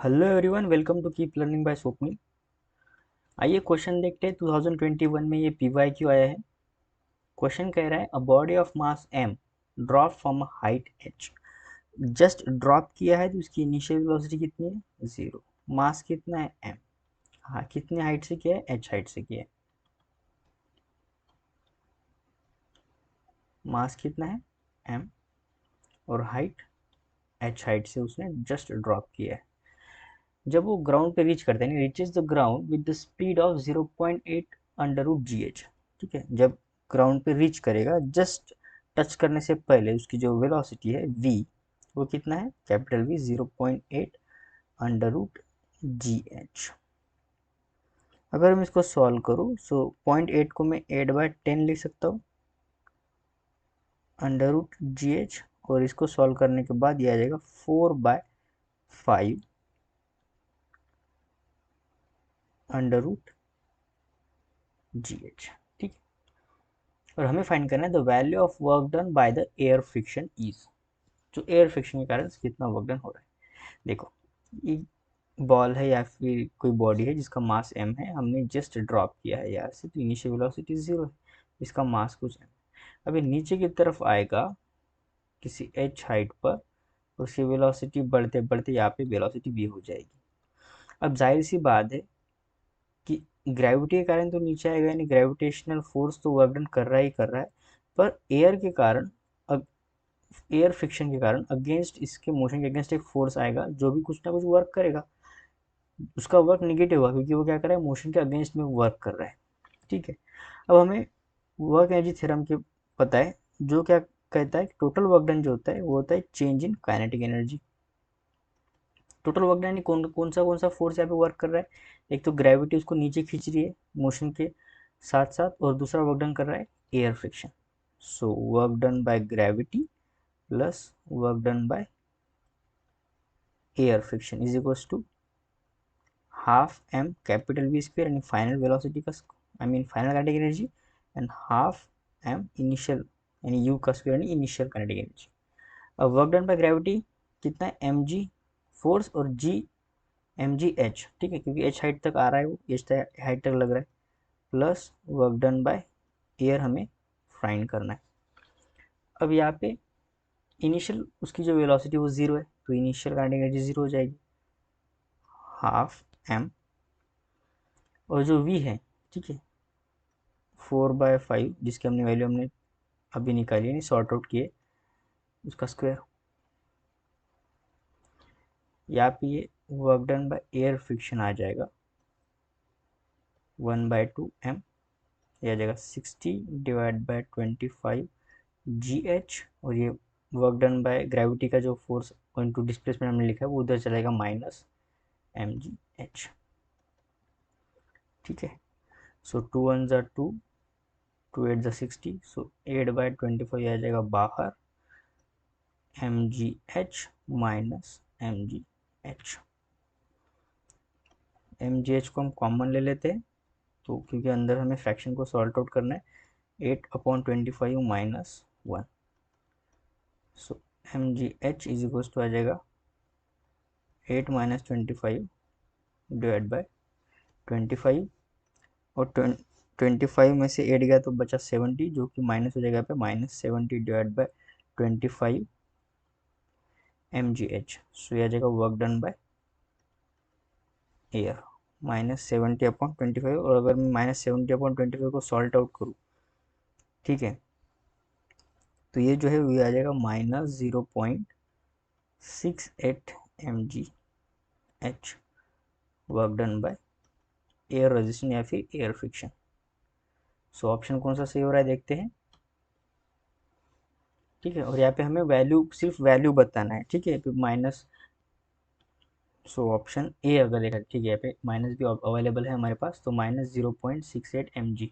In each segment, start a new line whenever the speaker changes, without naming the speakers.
Hello everyone, welcome to keep learning by Swapnil. आइए question देखते हैं। 2021 में ये पीवाईक्यू आया है। क्वेश्चन कह रहा है a body of mass m drop from height h। Just drop किया है तो उसकी इनिशियल वेलोसिटी कितनी है? 0। मास कितना है? m। हाँ, कितने हाइट से किया है? h हाइट से किया है। मास कितना है? m। और हाइट h हाइट से उसने जस्ट ड्रॉप किया है। जब वो ग्राउंड पे रीच करते हैं, reaches the ground with the speed of 0.8 under root G H. ठीक है, जब ग्राउंड पे रीच करेगा, जस्ट टच करने से पहले उसकी जो वेलोसिटी है v, वो कितना है? Capital V 0.8 under root G H. अगर मैं इसको सॉल्व करूँ सो 0.8 को मैं 8/10 लिख सकता हूँ अंडर रूट जी एच, और इसको सॉल्व करने के बाद ये आ जाएगा 4/5 अंडर रूट जी एच। ठीक। और हमें फाइंड करना है the value of work done by the air friction is. जो एयर फ्रिक्शन के कारण कितना वर्क डन हो रहा है। देखो, ये बॉल है या फिर कोई बॉडी है जिसका मास m है, हमने जस्ट ड्रॉप किया है यहाँ से, तो इनिशियल वेलोसिटी 0 है, इसका मास कुछ m। अभी नीचे की तरफ आएगा किसी h हाइट पर, उसकी वेलोसिटी बढ़ते बढ़ते यहाँ पे वेलोसिटी v हो जाएगी। अब जाहिर सी बात है कि ग्रेविटी के कारण तो नीचे आएगा, यानी ग्रेविटेशनल फोर्स तो वर्क डन कर रहा है, पर एयर के कारण, अब एयर फ्रिक्शन के कारण अगेंस्ट, इसके मोशन के अगेंस्ट एक फोर्स आएगा जो भी कुछ ना कुछ वर्क करेगा। उसका वर्क निगेटिव होगा क्योंकि वो क्या कर रहा है? मोशन के अगेंस्ट में वर्क कर रहा है। ठीक है। अब हमें वर्क एनर्जी थ्योरम के पता है, जो क्या कहता है, टोटल वर्क डन जो होता है वो होता है change in kinetic energy. Total work done यानी कौन सा फोर्स यहाँ पे वर्क कर रहा है। एक तो ग्रेविटी उसको नीचे खींच रही है मोशन के साथ साथ, और दूसरा वर्क डन कर रहा है air friction. So work done by gravity plus work done by air friction is equals to half m capital V square यानी फाइनल वेलोसिटी का, I mean final kinetic energy, and half m initial यानी u का square यानी initial kinetic energy. अब work done by gravity कितना है? mg force और g mg h। ठीक है, क्योंकि h हाइट तक आ रहा है, वो h हाइट तक लग रहा है, plus work done by air हमें फाइंड करना है। अब यहाँ पे इनिशियल उसकी जो वेलोसिटी वो 0 है, तो इनिशियल काइनेटिक एनर्जी 0 हो जाएगी, हाफ m। और जो v है, ठीक है, 4/5 जिसकी हमने वैल्यू हमने अभी निकाली यानी सॉर्ट आउट किए, उसका स्क्वायर। यहाँ पे ये work done by air friction आ जाएगा 1/2m, यह आ जाएगा 60/25 GH। और ये वर्क डन बाय ग्रेविटी का जो फोर्स इनटू डिस्प्लेसमेंट हमने लिखा है वो उधर चलेगा -mgh। ठीक है, सो 2 1 ज़ा 2, 2 8 ज़ा 60, सो 8/25 आ जाएगा बाहर, mgh माइनस mgh। mgh को हम कॉमन ले लेते हैं, तो क्योंकि अंदर हमें फ्रैक्शन को सॉल्ट आउट करना है, 8/25 minus 1, so mgh is equal to आ जाएगा 8 माइनस 25 डिवाइड बाय 25, और 25 में से 8 गया तो बचा 70, जो कि माइनस हो जाएगा यहाँ पे -70 डिवाइड बाय 25 mgh। सो यह आ जाएगा वर्क डन बाय एयर -70/25। और अगर मैं -70/25 को सॉल्ट आउट करूँ, ठीक है, तो ये जो है वो आ जाएगा -0.68 mgh work done by air resistance या फिर एयर फ्रिक्शन। सो ऑप्शन कौन सा सही हो रहा है देखते हैं। ठीक है, और यहाँ पे हमें वैल्यू, सिर्फ वैल्यू बताना है। ठीक है, तो माइनस, सो ऑप्शन ए अगर देखा, ठीक है, यहाँ पे माइनस भी अवेलेबल है हमारे पास, तो -0.68 mg।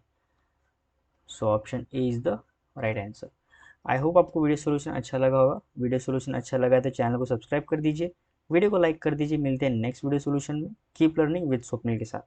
So option A is the right answer. I hope आपको वीडियो सोल्यूशन अच्छा लगा होगा। वीडियो सोल्यूशन अच्छा लगा है तो चैनल को सब्सक्राइब कर दीजिए, वीडियो को लाइक कर दीजिए। मिलते हैं नेक्स्ट वीडियो सोल्यूशन में। कीप लर्निंग विद स्वप्निल के साथ।